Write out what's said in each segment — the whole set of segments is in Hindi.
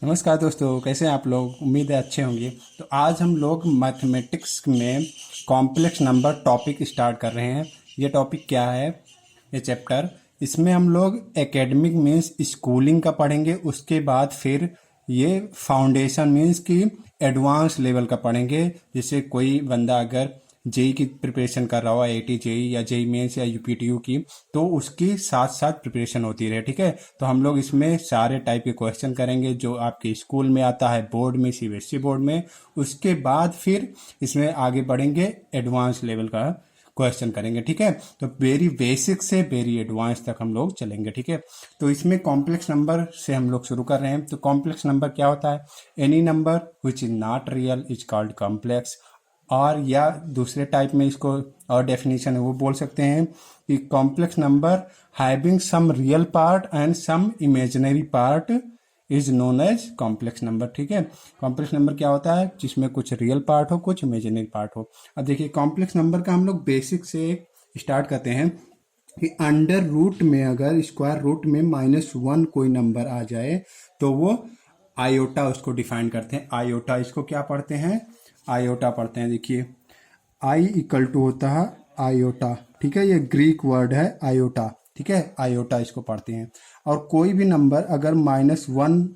नमस्कार दोस्तों, कैसे हैं आप लोग। उम्मीद है अच्छे होंगे। तो आज हम लोग मैथमेटिक्स में कॉम्प्लेक्स नंबर टॉपिक स्टार्ट कर रहे हैं। ये टॉपिक क्या है, ये चैप्टर, इसमें हम लोग एकेडमिक मीन्स स्कूलिंग का पढ़ेंगे। उसके बाद फिर ये फाउंडेशन मीन्स की एडवांस लेवल का पढ़ेंगे। जैसे कोई बंदा अगर जेई की प्रिपरेशन कर रहा हो, आईआईटी जेई या जेई मेंस या यूपीटीयू की, तो उसकी साथ साथ प्रिपरेशन होती रहे। ठीक है, तो हम लोग इसमें सारे टाइप के क्वेश्चन करेंगे जो आपके स्कूल में आता है, बोर्ड में, सीबीएसई बोर्ड में। उसके बाद फिर इसमें आगे बढ़ेंगे, एडवांस लेवल का क्वेश्चन करेंगे। ठीक है, तो वेरी बेसिक से वेरी एडवांस तक हम लोग चलेंगे। ठीक है, तो इसमें कॉम्प्लेक्स नंबर से हम लोग शुरू कर रहे हैं। तो कॉम्प्लेक्स नंबर क्या होता है? Any number which is not real is called complex. और या दूसरे टाइप में इसको और डेफिनेशन है वो बोल सकते हैं कि complex number having some real part and some imaginary part is known as complex number. ठीक है, कॉम्प्लेक्स नंबर क्या होता है? जिसमें कुछ रियल पार्ट हो, कुछ इमेजिनरी पार्ट हो। अब देखिए, कॉम्प्लेक्स नंबर का हम लोग बेसिक से स्टार्ट करते हैं कि अंडर रूट में अगर स्क्वायर रूट में -1 कोई नंबर आ जाए तो वो आयोटा उसको डिफाइन करते हैं। आयोटा, इसको क्या पढ़ते हैं? आयोटा पढ़ते हैं। देखिए, आई इक्वल टू होता है आयोटा। ठीक है, ये ग्रीक वर्ड है आयोटा। ठीक है, आयोटा इसको पढ़ते हैं। और कोई भी नंबर अगर -1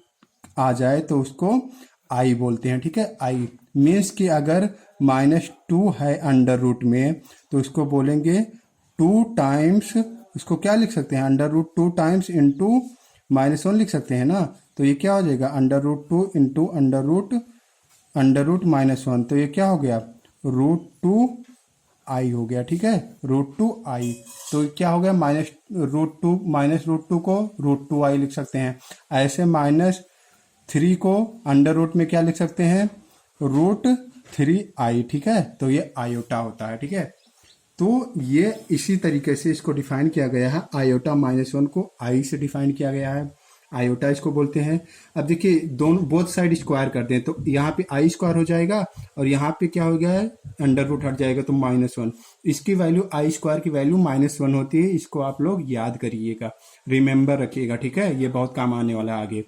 आ जाए तो उसको आई बोलते हैं। ठीक है, आई मीन्स कि अगर -2 है अंडर रूट में तो उसको बोलेंगे 2 टाइम्स। इसको क्या लिख सकते हैं? अंडर रूट 2 टाइम्स इंटू -1 लिख सकते हैं ना। तो ये क्या हो जाएगा? Under root 2 into under root -1। तो ये क्या हो गया? √2 आई हो गया। ठीक है, √2 आई। तो क्या हो गया? -√2 को √2 आई लिख सकते हैं। ऐसे -3 को अंडर रूट में क्या लिख सकते हैं? √3 आई। ठीक है, तो ये आयोटा होता है। ठीक है, तो ये इसी तरीके से इसको डिफाइन किया गया है। आयोटा -1 को आई से डिफाइन किया गया है, आयोटा इसको बोलते हैं। अब देखिए, दोनों बोथ साइड स्क्वायर कर दें तो यहाँ पे आई स्क्वायर हो जाएगा और यहाँ पे क्या हो गया है? अंडर रूट हट जाएगा तो -1। इसकी वैल्यू, आई स्क्वायर की वैल्यू -1 होती है। इसको आप लोग याद करिएगा, रिमेंबर रखिएगा। ठीक है, ये बहुत काम आने वाला है आगे।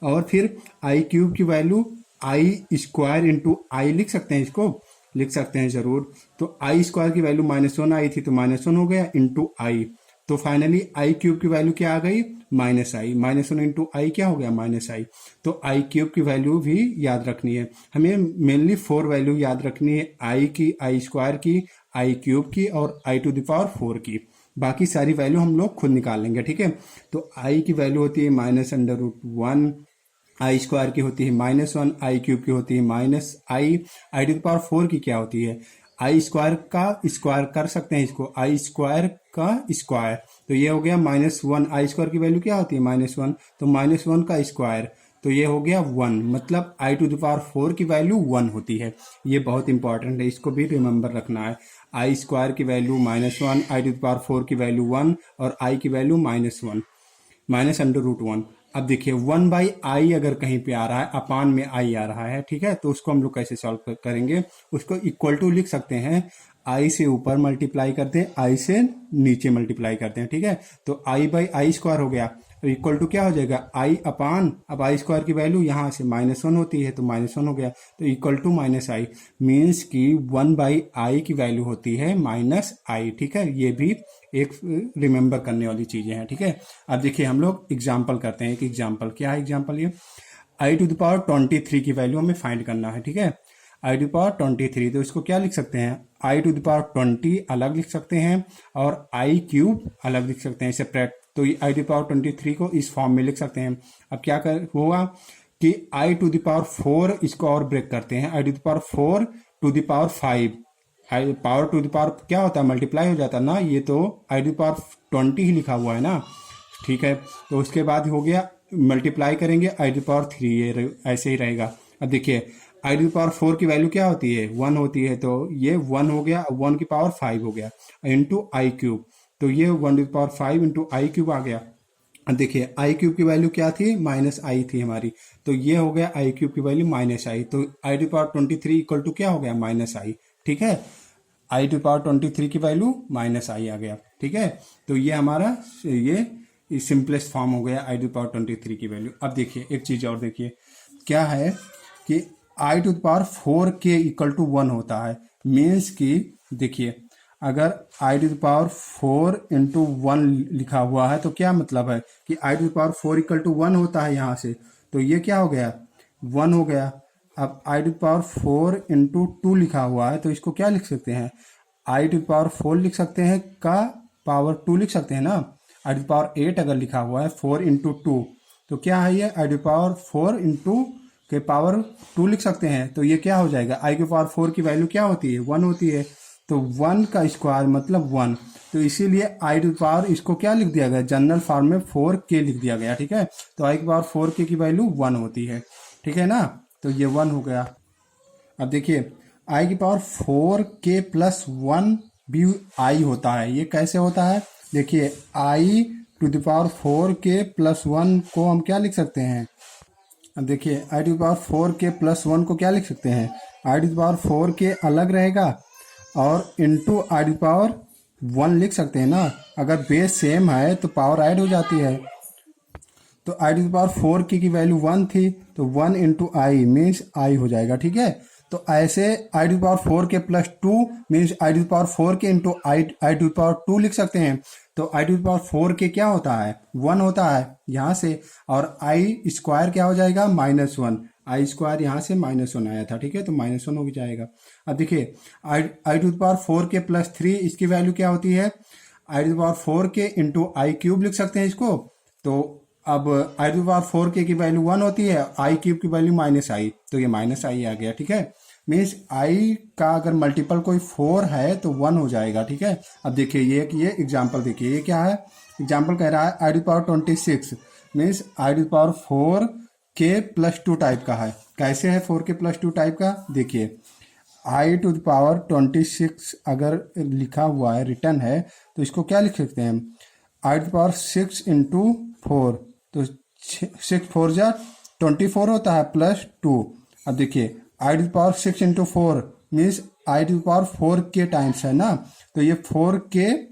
और फिर आई क्यूब की वैल्यू आई स्क्वायर इंटू आई लिख सकते हैं, इसको लिख सकते हैं जरूर। तो आई स्क्वायर की वैल्यू -1 आई थी तो -1 हो गया इंटू आई। तो फाइनली आई क्यूब की वैल्यू क्या आ गई? -आई। -1 इंटू आई क्या हो गया? -आई। तो आई क्यूब की वैल्यू भी याद रखनी है हमें। मेनली 4 वैल्यू याद रखनी है, आई की, आई स्क्वायर की, आई क्यूब की और आई टू द पावर 4 की। बाकी सारी वैल्यू हम लोग खुद निकाल लेंगे। ठीक है, तो आई की वैल्यू होती है -√1, आई स्क्वायर की होती है -1, आई क्यूब की होती है -आई, आई टू द पावर 4 की क्या होती है? आई स्क्वायर का स्क्वायर कर सकते हैं इसको, आई स्क्वायर का स्क्वायर। तो ये हो गया -1। आई स्क्वायर की वैल्यू क्या होती है? -1। तो -1 का स्क्वायर, तो ये हो गया 1। मतलब आई टू द पावर 4 की वैल्यू 1 होती है। ये बहुत इंपॉर्टेंट है, इसको भी रिमेंबर रखना है। आई स्क्वायर की value -1, I to the power 4 की वैल्यू 1 और आई की वैल्यू -1, -√1। अब देखिए, 1/i अगर कहीं पे आ रहा है, अपान में आई आ रहा है, ठीक है, तो उसको हम लोग कैसे सॉल्व करेंगे? उसको इक्वल टू लिख सकते हैं, आई से ऊपर मल्टीप्लाई करते हैं, आई से नीचे मल्टीप्लाई करते हैं। ठीक है, तो i/i स्क्वायर हो गया, इक्वल टू क्या हो जाएगा? आई अपान, अब आई स्क्वायर की वैल्यू यहाँ से -1 होती है तो -1 हो गया, तो इक्वल टू -i मीन्स कि 1/i की वैल्यू होती है -i। ठीक है, ये भी एक रिमेंबर करने वाली चीजें हैं। ठीक है, अब देखिए, हम लोग एग्जाम्पल करते हैं। एक एग्जाम्पल क्या है? एग्जाम्पल ये आई टू द पावर 23 की वैल्यू हमें फाइंड करना है। ठीक है, आई टू द पावर 23, तो इसको क्या लिख सकते हैं? आई टू द पावर 20 अलग लिख सकते हैं और आई क्यूब अलग लिख सकते हैं, सेपरेट। तो आई टू द पावर 23 को इस फॉर्म में लिख सकते हैं। अब क्या कर होगा कि आई टू द पावर 4, इसको और ब्रेक करते हैं, i to the power 4 to the power 5। I power to the power क्या होता है? मल्टीप्लाई हो जाता है ना, ये तो आई टू द पावर 20 ही लिखा हुआ है ना। ठीक है, तो उसके बाद हो गया, मल्टीप्लाई करेंगे आई टू द पावर 3, ये ऐसे ही रहेगा। अब देखिए, आई टू द पावर 4 की वैल्यू क्या होती है? 1 होती है, तो ये 1 हो गया, 1 की पावर 5 हो गया इंटू आई क्यूब। तो ये 1 to the power 5 into i cube आ गया। अब देखिए, आई क्यूब की वैल्यू क्या थी? -आई थी हमारी, तो ये हो गया आई क्यूब की वैल्यू -आई। तो i to the power 23 equal to क्या हो गया? -आई। ठीक है, आई टू पावर 23 की वैल्यू -आई आ गया। ठीक है, तो ये हमारा ये सिंपलेस्ट फॉर्म हो गया आई टू पावर 23 की वैल्यू। अब देखिए एक चीज़ और देखिए क्या है कि i to power 4k equal to 1 होता है। मीन्स कि देखिए अगर आई टू पावर 4 इंटू 1 लिखा हुआ है तो क्या मतलब है कि i to power 4 equal to 1 होता है यहाँ से, तो ये क्या हो गया 1 हो गया। अब आई टू पावर 4 इंटू 2 लिखा हुआ है तो इसको क्या लिख सकते हैं, आई टू पावर 4 लिख सकते हैं का पावर 2 लिख सकते हैं ना। आई टू पावर 8 अगर लिखा हुआ है 4 इंटू 2 तो क्या है ये आई टू पावर 4 इंटू के पावर 2 लिख सकते हैं। तो ये क्या हो जाएगा, आई के पावर 4 की वैल्यू क्या होती है 1 होती है, तो 1 का स्क्वायर मतलब 1। तो इसीलिए आई टू पावर इसको क्या लिख दिया गया, जनरल फॉर्म में 4k लिख दिया गया, ठीक है। तो आई की पावर 4k की वैल्यू 1 होती है, ठीक है ना। तो ये 1 हो गया। अब देखिए आई की पावर 4k प्लस 1 भी आई होता है। ये कैसे होता है, देखिए i to the power 4k plus 1 को हम क्या लिख सकते हैं, अब देखिए i to the power 4k plus 1 को क्या लिख सकते हैं, i to the power 4k अलग रहेगा और into I to the power 1 लिख सकते हैं ना। अगर बेस सेम है तो पावर ऐड हो जाती है। तो i to the power 4k की वैल्यू 1 थी तो 1 इंटू आई मीन्स आई हो जाएगा, ठीक है। तो ऐसे i to power 4k plus 2 means I to power 4k into I to power 2 लिख सकते हैं। तो आई टू पावर 4k क्या होता है 1 होता है यहाँ से, और आई स्क्वायर क्या हो जाएगा -1, आई स्क्वायर यहाँ से -1 आया था, ठीक है। तो -1 हो जाएगा। अब देखिए i to power 4k plus 3 इसकी वैल्यू क्या होती है, i to power 4k into i cube लिख सकते हैं इसको। तो अब आई टू पावर 4k की वैल्यू 1 होती है, आई क्यूब की वैल्यू -i, तो ये -i आ गया, ठीक है। मीन्स आई का अगर मल्टीपल कोई 4 है तो 1 हो जाएगा, ठीक है। अब देखिए ये एग्जाम्पल देखिए, ये क्या है, एग्जाम्पल कह रहा है i to power 26 means I to power 4k plus 2 type का है। कैसे है 4k प्लस 2 टाइप का, देखिए आई टू पावर 26 अगर लिखा हुआ है रिटर्न है तो इसको क्या लिख सकते हैं, आई टू पावर 6 इंटू 4, तो 6 4 जा 24 होता है प्लस 2। अब देखिए i to power 6 into 4 means I to power 4k times है ना, तो ये 4k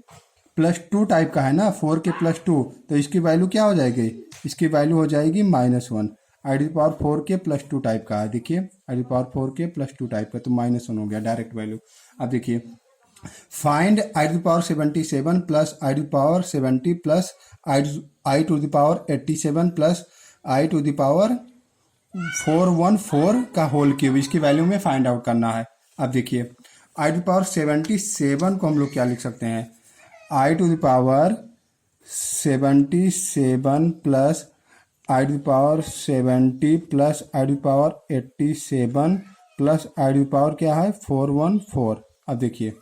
प्लस 2 टाइप का है ना, 4k प्लस 2, तो इसकी वैल्यू क्या हो जाएगी, इसकी वैल्यू हो जाएगी -1। आई to power 4k plus 2 type का है, देखिए i to power 4k plus 2 type का, तो -1 हो गया डायरेक्ट वैल्यू। अब देखिए find i to power 77 plus i to power 70 plus i to the power 87 plus i to the power 414 का होल क्यूब, इसकी वैल्यू में फाइंड आउट करना है। अब देखिए आई टू पावर 77 को हम लोग क्या लिख सकते हैं, i to the power 77 plus i to power 70 plus i to power 87 plus i to power क्या है 414। अब देखिए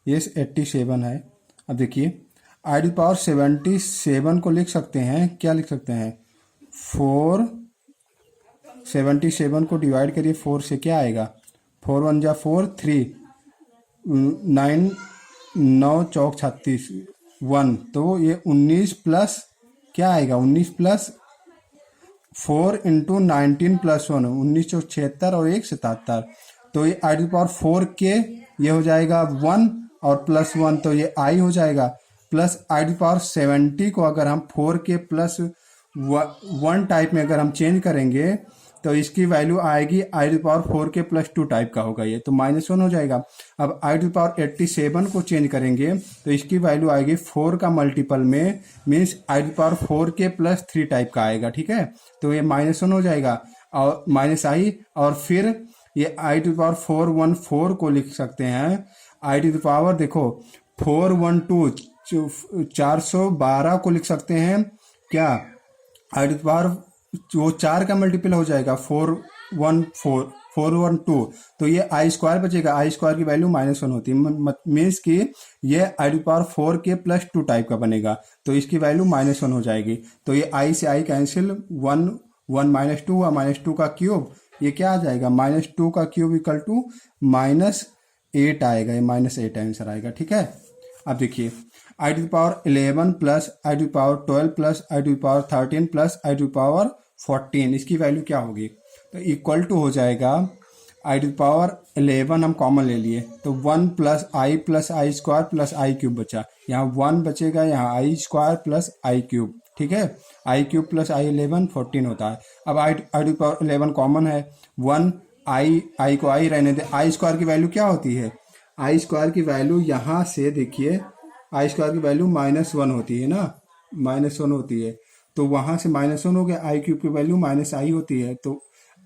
ये 87 है। अब देखिए आई टू पावर 77 को लिख सकते हैं, क्या लिख सकते हैं 77 को डिवाइड करिए 4 से, क्या आएगा 4 1 जा 4 3 9 9 चौक 36 1, तो ये 19 प्लस क्या आएगा 19 प्लस 4 इंटू 19 प्लस 1 19 चौक 76 और 1 77, तो ये आई टू पावर 4k ये हो जाएगा 1 और प्लस 1 तो ये आई हो जाएगा, प्लस आई टू पावर 70 को अगर हम 4k प्लस 1 टाइप में अगर हम चेंज करेंगे तो इसकी वैल्यू आएगी i to power 4k plus 2 type का होगा ये, तो -1 हो जाएगा। अब आई टू पावर 87 को चेंज करेंगे तो इसकी वैल्यू आएगी 4 का मल्टीपल में means I to power 4k plus 3 type का आएगा, ठीक है। तो ये -1 हो जाएगा और -i, और फिर ये आई टू पावर 414 को लिख सकते हैं आई टू पावर देखो 412 412 को लिख सकते हैं क्या, आई टू पावर वो 4 का मल्टीपल हो जाएगा 412, तो ये आई स्क्वायर बचेगा, आई स्क्वायर की वैल्यू -1 होती है, मीन्स कि ये i to power 4k plus 2 type का बनेगा, तो इसकी वैल्यू -1 हो जाएगी। तो ये आई से आई कैंसिल 1 1 -2 हुआ, -2 का क्यूब ये क्या आ जाएगा -2 का क्यूब इक्वल टू -8 आएगा, ये -8 आंसर आएगा, ठीक है। अब देखिए i to power 11 plus i to power 12 plus i to power 13 plus i to power 14 इसकी वैल्यू क्या होगी, तो इक्वल टू हो जाएगा आई टू पावर 11 हम कॉमन ले लिए तो 1 प्लस आई स्क्वायर प्लस आई क्यूब बचा, यहाँ 1 बचेगा, यहाँ आई स्क्वायर प्लस आई क्यूब, ठीक है। आई क्यूब प्लस आई 11 14 होता है। अब आई टू पावर 11 कॉमन है, 1 आई को आई रहने दे, आई स्क्वायर की वैल्यू क्या होती है, आई स्क्वायर की वैल्यू यहाँ से देखिए, आई स्क्वायर की वैल्यू -1 होती है ना, -1 होती है, तो वहां से -1 हो गया, आई क्यूब की वैल्यू माइनस आई होती है, तो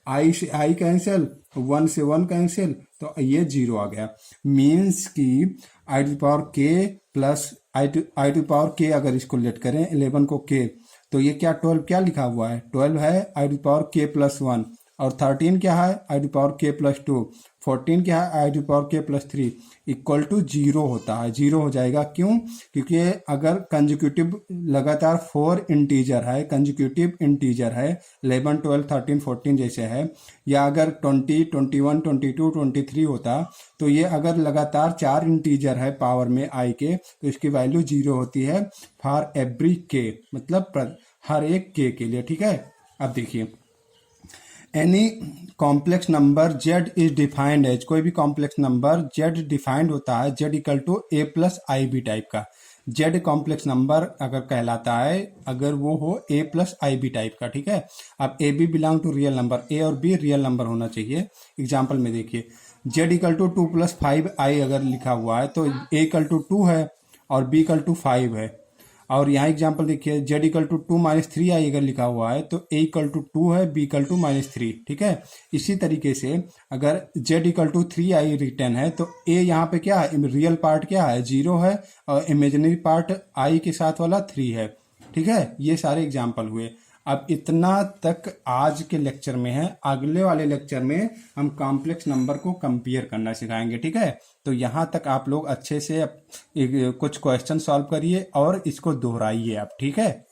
आई से आई कैंसिल, 1 से 1 कैंसिल, तो ये 0 आ गया। मीन्स कि आई टू पावर के प्लस आई टू पावर के अगर इसको लेट करें 11 को के, तो ये क्या 12 क्या लिखा हुआ है, 12 है आई टू पावर के प्लस 1, और 13 क्या है आई टू पावर के प्लस 2, 14 क्या है आई टू पावर के प्लस 3 इक्वल टू 0 होता है। 0 हो जाएगा, क्यों, क्योंकि अगर कंजिक्यूटिव लगातार 4 इंटीजर है, कंजिक्यूटिव इंटीजर है 11 12 13 14 जैसे है, या अगर 20 21 22 23 होता, तो ये अगर लगातार 4 इंटीजर है पावर में आई के, तो इसकी वैल्यू 0 होती है फॉर एवरी के, मतलब हर एक के लिए, ठीक है। अब देखिए, any complex number z is defined as, कोई भी कॉम्प्लेक्स नंबर z डिफाइंड होता है z equal to a plus I B type का। z कॉम्प्लेक्स नंबर अगर कहलाता है अगर वो हो a plus I B type का, ठीक है। अब a b belong to real number, a और b रियल नंबर होना चाहिए। एग्जाम्पल में देखिए, z equal to 2 plus 5i अगर लिखा हुआ है तो a इक्वल टू 2 है और b इक्वल टू 5 है। और यहाँ एग्जाम्पल देखिए, z equal to 2 minus 3i अगर लिखा हुआ है तो a इक्वल टू 2 है, b इक्वल टू -3, ठीक है। इसी तरीके से अगर z equal to 3i return है तो a यहाँ पे क्या है, रियल पार्ट क्या है 0 है, और इमेजिनरी पार्ट i के साथ वाला 3 है, ठीक है। ये सारे एग्जाम्पल हुए। अब इतना तक आज के लेक्चर में है, अगले वाले लेक्चर में हम कॉम्प्लेक्स नंबर को कंपेयर करना सिखाएंगे, ठीक है। तो यहाँ तक आप लोग अच्छे से कुछ क्वेश्चन सॉल्व करिए और इसको दोहराइए आप, ठीक है।